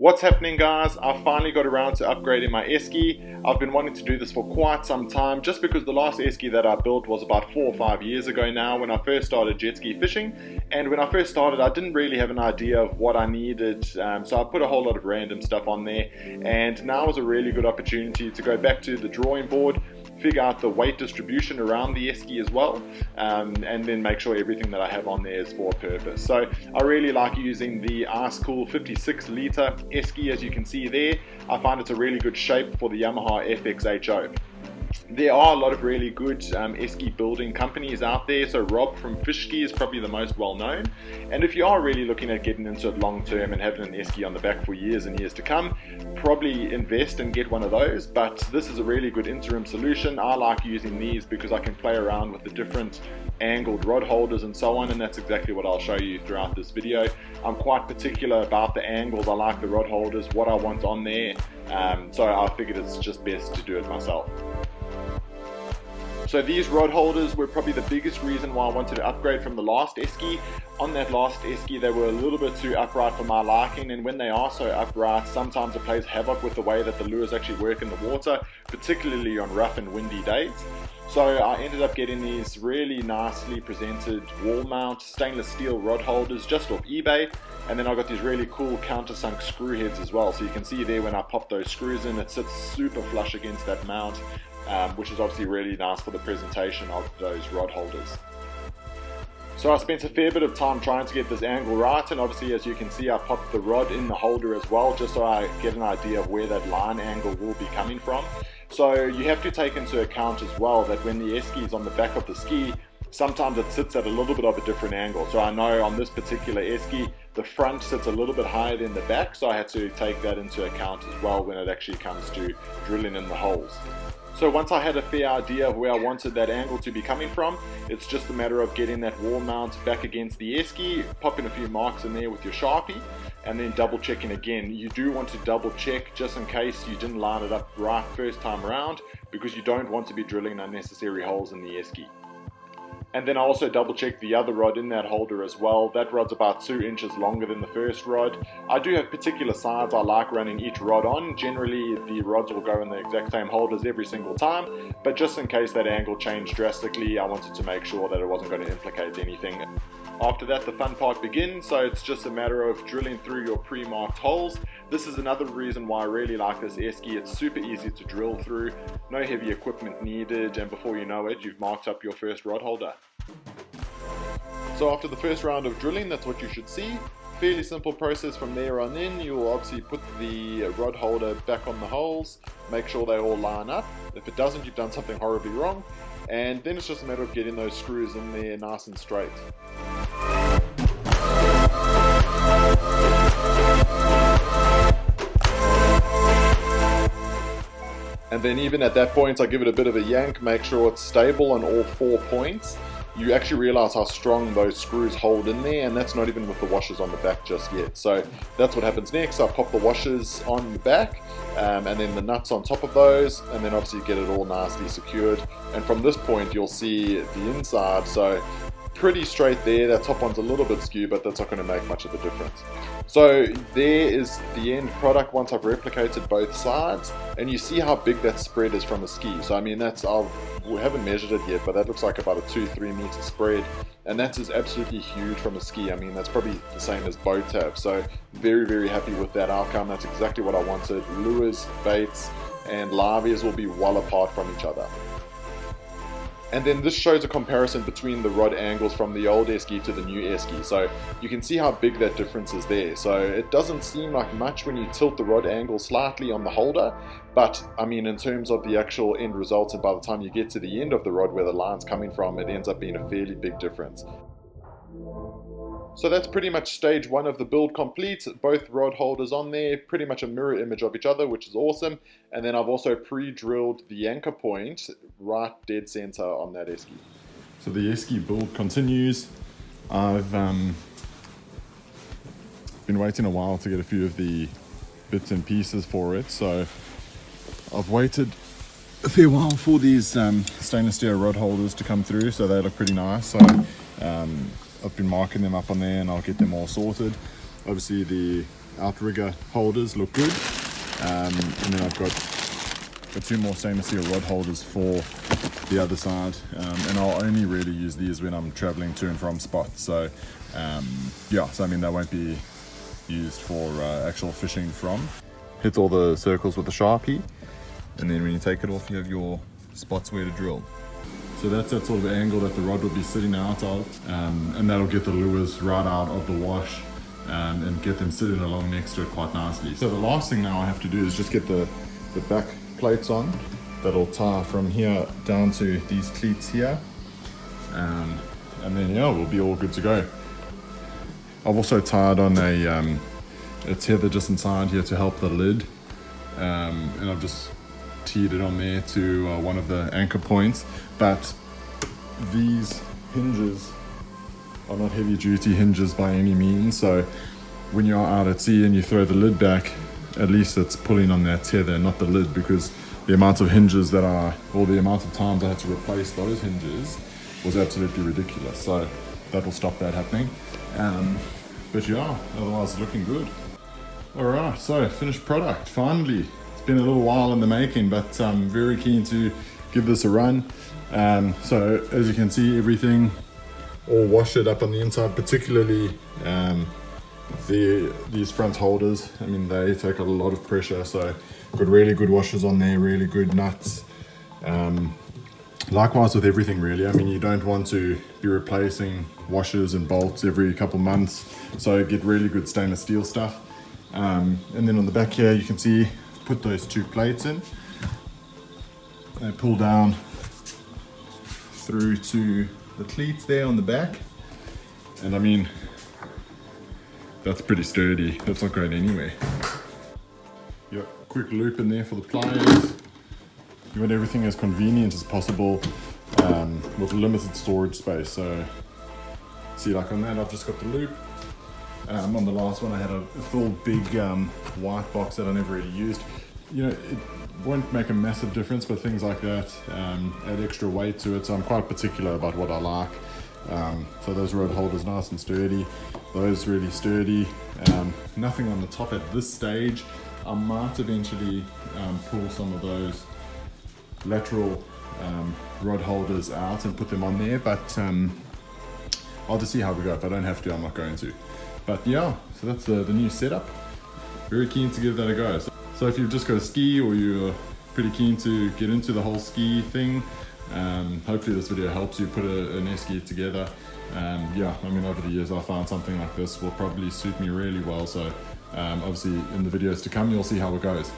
What's happening, guys? I finally got around to upgrading my Esky. I've been wanting to do this for quite some time just because the last Esky that I built was about 4 or 5 years ago now when I first started jet ski fishing. And when I first started, I didn't really have an idea of what I needed, so I put a whole lot of random stuff on there. And now is a really good opportunity to go back to the drawing board, figure out the weight distribution around the Esky as well, and then make sure everything that I have on there is for a purpose. So I really like using the Ice Cool 56 litre Esky, as you can see there. I find it's a really good shape for the Yamaha FXHO. There are a lot of really good Esky building companies out there. So Rob from Fishski is probably the most well known. And if you are really looking at getting into it long term and having an Esky on the back for years and years to come, probably invest and get one of those. But this is a really good interim solution. I like using these because I can play around with the different angled rod holders and so on, and that's exactly what I'll show you throughout this video. I'm quite particular about the angles. I like the rod holders, what I want on there, so I figured it's just best to do it myself. So these rod holders were probably the biggest reason why I wanted to upgrade from the last Esky. On that last Esky, they were a little bit too upright for my liking, and when they are so upright, sometimes it plays havoc with the way that the lures actually work in the water, particularly on rough and windy days. So I ended up getting these really nicely presented wall mount stainless steel rod holders just off eBay, and then I got these really cool countersunk screw heads as well. So you can see there when I pop those screws in, it sits super flush against that mount, which is obviously really nice for the presentation of those rod holders. So I spent a fair bit of time trying to get this angle right, and obviously as you can see I popped the rod in the holder as well, just so I get an idea of where that line angle will be coming from. So you have to take into account as well that when the Esky is on the back of the ski, sometimes it sits at a little bit of a different angle. So I know on this particular Esky, the front sits a little bit higher than the back, so I had to take that into account as well when it actually comes to drilling in the holes. So once I had a fair idea of where I wanted that angle to be coming from, it's just a matter of getting that wall mount back against the Esky, popping a few marks in there with your Sharpie, and then double checking again. You do want to double check just in case you didn't line it up right first time around, because you don't want to be drilling unnecessary holes in the Esky. And then I also double checked the other rod in that holder as well. That rod's about 2 inches longer than the first rod. I do have particular sides I like running each rod on. Generally the rods will go in the exact same holders every single time, but just in case that angle changed drastically, I wanted to make sure that it wasn't going to implicate anything. After that, the fun part begins, so it's just a matter of drilling through your pre-marked holes. This is another reason why I really like this Esky. It's super easy to drill through, no heavy equipment needed, and before you know it, you've marked up your first rod holder. So after the first round of drilling, that's what you should see. Fairly simple process from there on in. You will obviously put the rod holder back on the holes, make sure they all line up. If it doesn't, you've done something horribly wrong. And then it's just a matter of getting those screws in there nice and straight. And then even at that point, I give it a bit of a yank, make sure it's stable on all 4 points. You actually realize how strong those screws hold in there, and that's not even with the washers on the back just yet. So that's what happens next. I pop the washers on the back, and then the nuts on top of those, and then obviously get it all nicely secured. And from this point, you'll see the inside. So pretty straight there. That top one's a little bit skewed, but that's not going to make much of a difference. So there is the end product once I've replicated both sides, and you see how big that spread is from a ski. So I mean, we haven't measured it yet, but that looks like about a 2-3 meter spread, and that is absolutely huge from a ski. I mean, that's probably the same as boats have. So very, very happy with that outcome. That's exactly what I wanted. Lures, baits, and lavias will be well apart from each other. And then this shows a comparison between the rod angles from the old Esky to the new Esky. So you can see how big that difference is there. So it doesn't seem like much when you tilt the rod angle slightly on the holder, but I mean, in terms of the actual end result, and by the time you get to the end of the rod where the line's coming from, it ends up being a fairly big difference. So that's pretty much stage 1 of the build complete. Both rod holders on there, pretty much a mirror image of each other, which is awesome. And then I've also pre-drilled the anchor point right dead center on that Esky. So the Esky build continues. I've been waiting a while to get a few of the bits and pieces for it. So I've waited a fair while for these stainless steel rod holders to come through, so they look pretty nice. So I've been marking them up on there, and I'll get them all sorted. Obviously the outrigger holders look good. And then I've got 2 more stainless steel rod holders for the other side, and I'll only really use these when I'm traveling to and from spots. So yeah, so I mean, they won't be used for actual fishing from. Hit all the circles with the Sharpie, and then when you take it off, you have your spots where to drill. So that's that sort of angle that the rod will be sitting out of, and that'll get the lures right out of the wash, and get them sitting along next to it quite nicely. So the last thing now I have to do is just get the back plates on. That'll tie from here down to these cleats here, and then yeah, we'll be all good to go. I've also tied on a tether just inside here to help the lid, and I've just teed it on there to one of the anchor points. But these hinges are not heavy duty hinges by any means, so when you're out at sea and you throw the lid back, at least it's pulling on that tether, not the lid, because the amount of hinges that are, or the amount of times I had to replace those hinges was absolutely ridiculous. So that will stop that happening. But yeah, otherwise it's looking good. Alright, so finished product, finally. It's been a little while in the making, but I'm very keen to give this a run. So as you can see, everything all washed up on the inside, particularly these front holders. I mean, they take a lot of pressure, so got really good washers on there, really good nuts. Likewise with everything really. I mean, you don't want to be replacing washers and bolts every couple months, so get really good stainless steel stuff. And then on the back here, you can see, put those 2 plates in. They pull down through to the cleats there on the back, and I mean, that's pretty sturdy. That's not going anywhere. Yep, quick loop in there for the pliers. You want everything as convenient as possible with limited storage space. So see, like on that, I've just got the loop. On the last one, I had a full big white box that I never really used. You know, it won't make a massive difference, but things like that add extra weight to it. So I'm quite particular about what I like. So those rod holders nice and sturdy, those really sturdy. Nothing on the top at this stage. I might eventually pull some of those lateral rod holders out and put them on there, but I'll just see how we go. If I don't have to, I'm not going to. But yeah, so that's the new setup. Very keen to give that a go. So if you've just got a ski, or you're pretty keen to get into the whole ski thing, hopefully this video helps you put an Esky together. Yeah, I mean, over the years I found something like this will probably suit me really well. So obviously in the videos to come, you'll see how it goes.